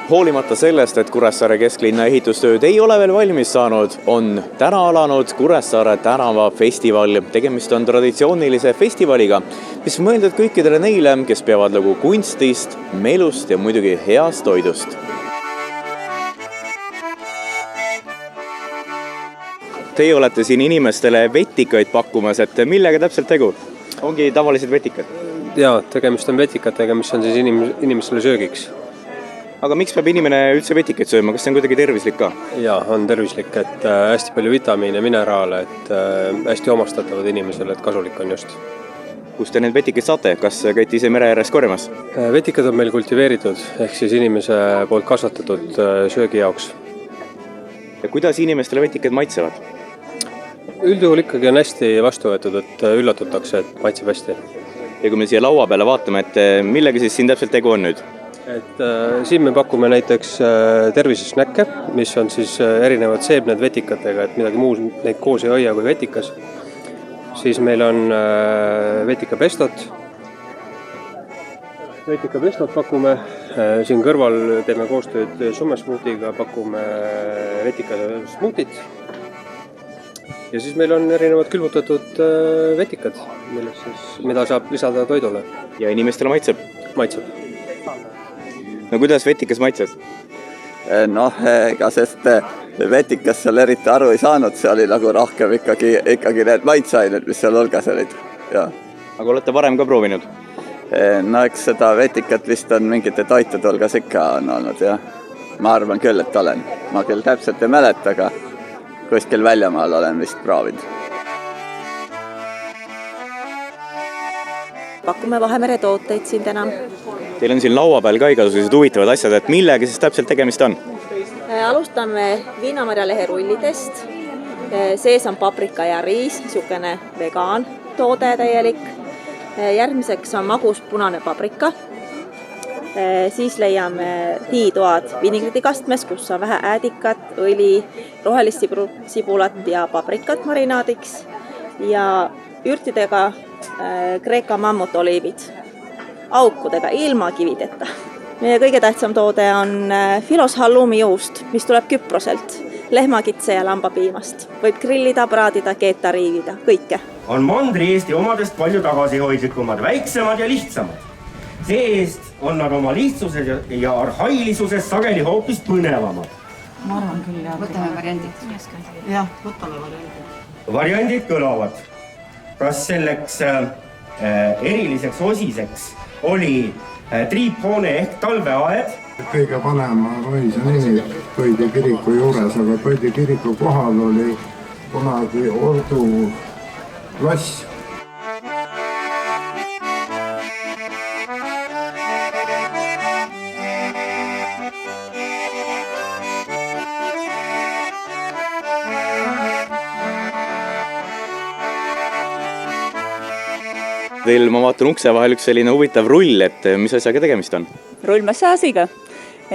Hoolimata sellest, et Kuressaare kesklinna ehitustööd ei ole veel valmis saanud, on täna alanud Kuressaare tänavafestival. Tegemist on traditsioonilise festivaliga, mis on mõeldud kõikidele neile, kes peavad lugu kunstist, melust ja muidugi heast toidust. Teie olete siin inimestele vetikaid pakkumas, et millega täpselt tegu? Ongi tavalised vetikad? Jaa, tegemist on vetikatega, mis on siis inimestele söögiks. Aga miks peab inimene üldse vetikaid sööma? Kas see on kuidagi tervislik ka? Jaa, on tervislik, et hästi palju vitamiine, mineraale, et hästi omastatavad inimesele, et kasulik on just. Kust te need vetikaid saate? Kas käite ise mere ääres korjamas? Vetikad on meil kultiveeritud, ehk siis inimese poolt kasvatatud söögi jaoks. Ja kuidas inimestele vetikaid maitsevad? Üldjuhul ikkagi on hästi vastu võetud, et üllatutakse, et maitseb hästi. Ja kui me siia laua peale vaatame, et millega siis siin täpselt tegu on nüüd? Et siin me pakume näiteks tervisesnäkke, mis on siis erinevad seemned vetikatega, et midagi muud neid koos ei hoia kui vetikas. Siis meil on vetikapestot. Vetikapestot pakume. Siin kõrval teeme koostööd summesmuutiga, pakume vetikade smuutit. Ja siis meil on erinevad külmutatud vetikad, mida saab lisada toidule. Ja inimestele maitseb? Maitseb. No kuidas vetikas maitses? Ega sest vetikas seal eriti aru ei saanud, see oli nagu rohkem ikkagi need maitseained, mis seal hulgas olid. Ja. Aga olete varem ka proovinud? Eks seda vetikat vist on mingite toitude hulgas ikka on olnud, jah. Ma arvan küll, et olen. Ma küll täpselt ei mäleta, aga kuskil väljamaal olen vist proovinud. Pakume Vahemere tooteid siin täna. Teil on siin laua peal ka igasugused huvitavad asjad, et millega siis täpselt tegemist on? Alustame viinamarjalehe rullidest. Sees on paprika ja riis, niisugune vegaan toode täielik. Järgmiseks on magus punane paprika. Siis leiame tiitoad viinigridikastmes, kus on vähe äädikat, õli, rohelist sibulat ja paprikat marinaadiks. Ja ürtidega Kreeka mammutoliivid, aukudega ilma kivideta. Meie kõige tähtsam toode on filos halloumi juust, mis tuleb Küproselt, lehmakitse ja lambapiimast. Võib grillida, praadida, keeta, riivida, kõike. On Mandri Eesti omadest palju tagasihoidlikumad, väiksemad ja lihtsamad. See-eest on nad oma lihtsuses ja arhailisuses sageli hoopis põnevamad. Ma arvan küll, jah. Võtame variandid. Jah, võtame variandid. Variandid kõlavad. Kas selleks eriliseks osiseks oli triiphoone ehk talveaed? Kõige panema mõisa nimi Toidi kiriku juures, aga Toidi kiriku kohal oli kunagi Ordu klass. Teil, ma vaatan ukse vahel üks selline huvitav rull, et mis asjaga tegemist on? Rullmassaažiga.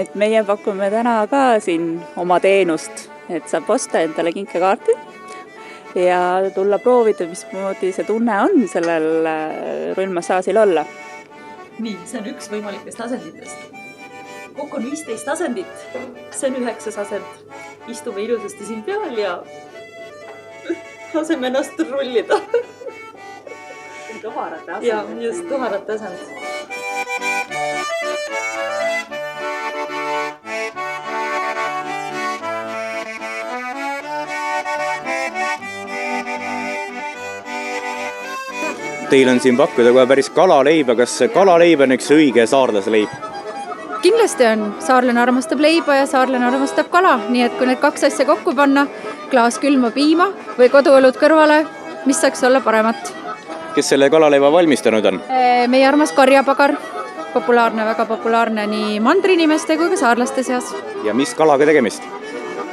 Et meie pakume täna ka siin oma teenust, et saab osta endale kinkekaarti ja tulla proovida, mismoodi see tunne on sellel rullmassaažil olla. Nii, see on üks võimalikest asenditest. Kokku on 15 asendit. See on 9. asend. Istume ilusasti siin peal ja laseme ennast rullida. Tuharate asend. Ja, just tuharate asend. Teil on siin pakkuda kohe päris kalaleiba. Kas kalaleib on üks õige saarlasleib? Kindlasti on. Saarlane armastab leiba ja saarlane armastab kala. Nii et kui need kaks asja kokku panna, klaas külma piima või koduõlud kõrvale, mis saaks olla paremat? Kes selle kalaleiva valmistanud on? Meie armas karjapagar, populaarne, väga populaarne nii mandriinimeste kui ka saarlaste seas. Ja mis kalaga tegemist?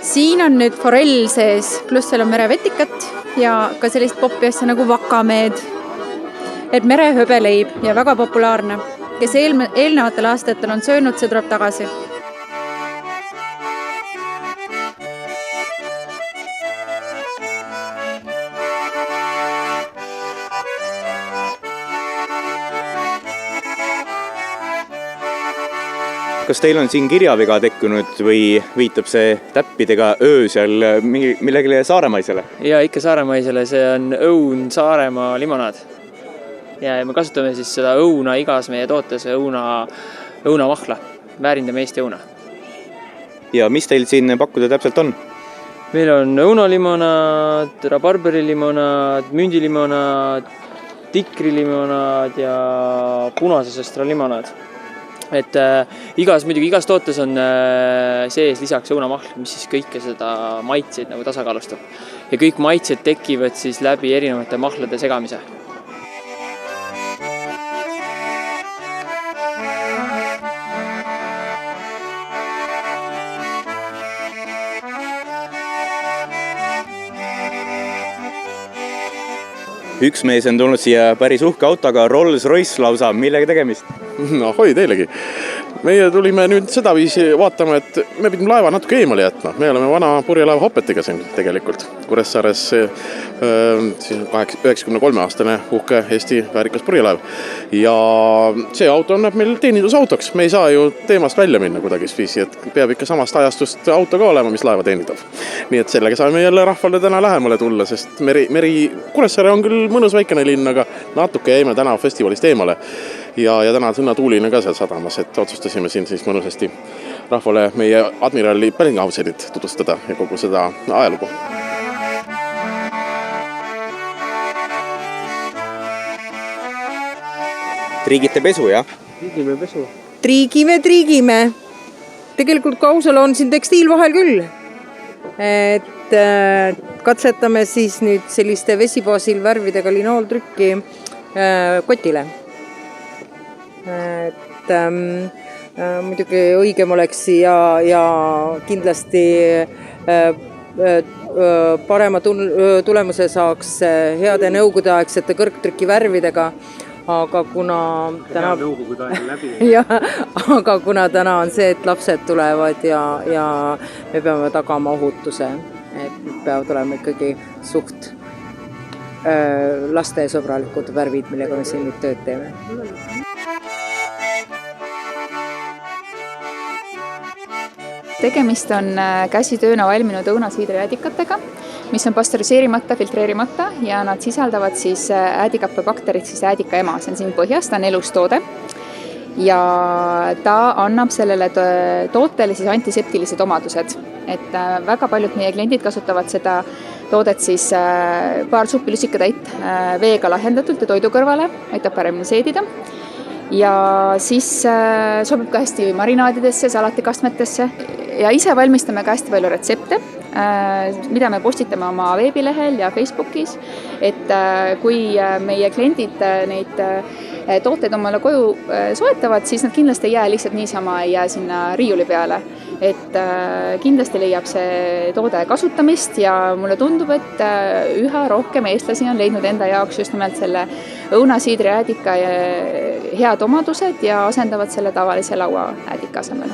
Siin on nüüd forell sees, pluss seal on merevetikat ja ka sellist poppi asja nagu vakameed. Et merehöbeleib ja väga populaarne. Kes eelnevatel aastatel on söönud, see tuleb tagasi. kas teil on siin kirjaviga tekkinud või viitab see täppidega öösel millegile saaremaisele? Ja ikka saaremaisele, see on õun Saaremaa limonaad. Ja me kasutame siis seda õuna igas meie tootes, õunamahla, väärindame Eesti õuna. Ja mis teil siin pakkuda täpselt on? Meil on õunalimonaad, rabarberilimonaad, mündilimonaad, tikrilimonad ja punase sõstra limonaad. Et igas tootes on sees lisaks õunamahl, mis siis kõike seda maitseid nagu tasakaalustab. Ja kõik maitsed tekivad siis läbi erinevate mahlade segamise. Üks mees on tulnud siia päris uhke autoga, Rolls-Royce lausa, millega tegemist? Ahoi teilegi. Meie tulime nüüd seda viisi vaatama, et me pidime laeva natuke eemale jätma. Me oleme vana purjelaeva Hoppetiga siin tegelikult. Kuressaares 93-aastane uhke Eesti väärikas purjelaev. Ja see auto on meil teenindusautoks. Me ei saa ju teemast välja minna kuidagi viisi, et peab ikka samast ajastust auto ka olema, mis laeva teenindab. Nii et sellega saame jälle rahvale täna lähemale tulla, sest Kuressaare on küll mõnus väikene linn, aga natuke jäime täna festivalist eemale. Ja täna sõnatuuline ka seal sadamas, et otsustasime siin siis mõnusasti rahvale meie admirali Bellinghausenit tutvustada ja kogu seda ajalugu. Triigite pesu, jah? Triigime pesu. Triigime. Tegelikult kausal on siin tekstiil vahel küll. Et katsetame siis nüüd selliste vesibaasil värvidega linooltrükki kotile. Et muidugi õigem oleks ja kindlasti parema tulemuse saaks heade nõukogudeaegsete kõrgtrüki värvidega, aga kuna täna aga kuna täna on see, et lapsed tulevad ja me peame tagama ohutuse, et peavad olema ikkagi suht lastesõbralikud värvid, millega me siin nüüd tööd teeme. Tegemist on käsitööna valminud õunasiidrijäädikatega, mis on pastöriseerimata, filtreerimata ja nad sisaldavad siis äädikappebakterit, siis äädika ema. See on siin põhjas, ta on elustoode ja ta annab sellele tootele siis antiseptilised omadused. Et väga paljud meie kliendid kasutavad seda toodet siis paar suppi lusikatäit veega lahjendatult ja toidu kõrvale, aitab paremini seedida. Ja siis sobib ka hästi marinaadidesse, salatikastmetesse ja ise valmistame ka hästi palju retsepte, mida me postitame oma veebilehel ja Facebookis, et kui meie kliendid neid tooteid omale koju soetavad, siis nad kindlasti ei jää lihtsalt niisama, ei jää sinna riiuli peale. Et kindlasti leiab see toode kasutamist ja mulle tundub, et üha rohkem eestlasi on leidnud enda jaoks just nimelt selle õunasiidri äädika head omadused ja asendavad selle tavalise laua äädika asemel.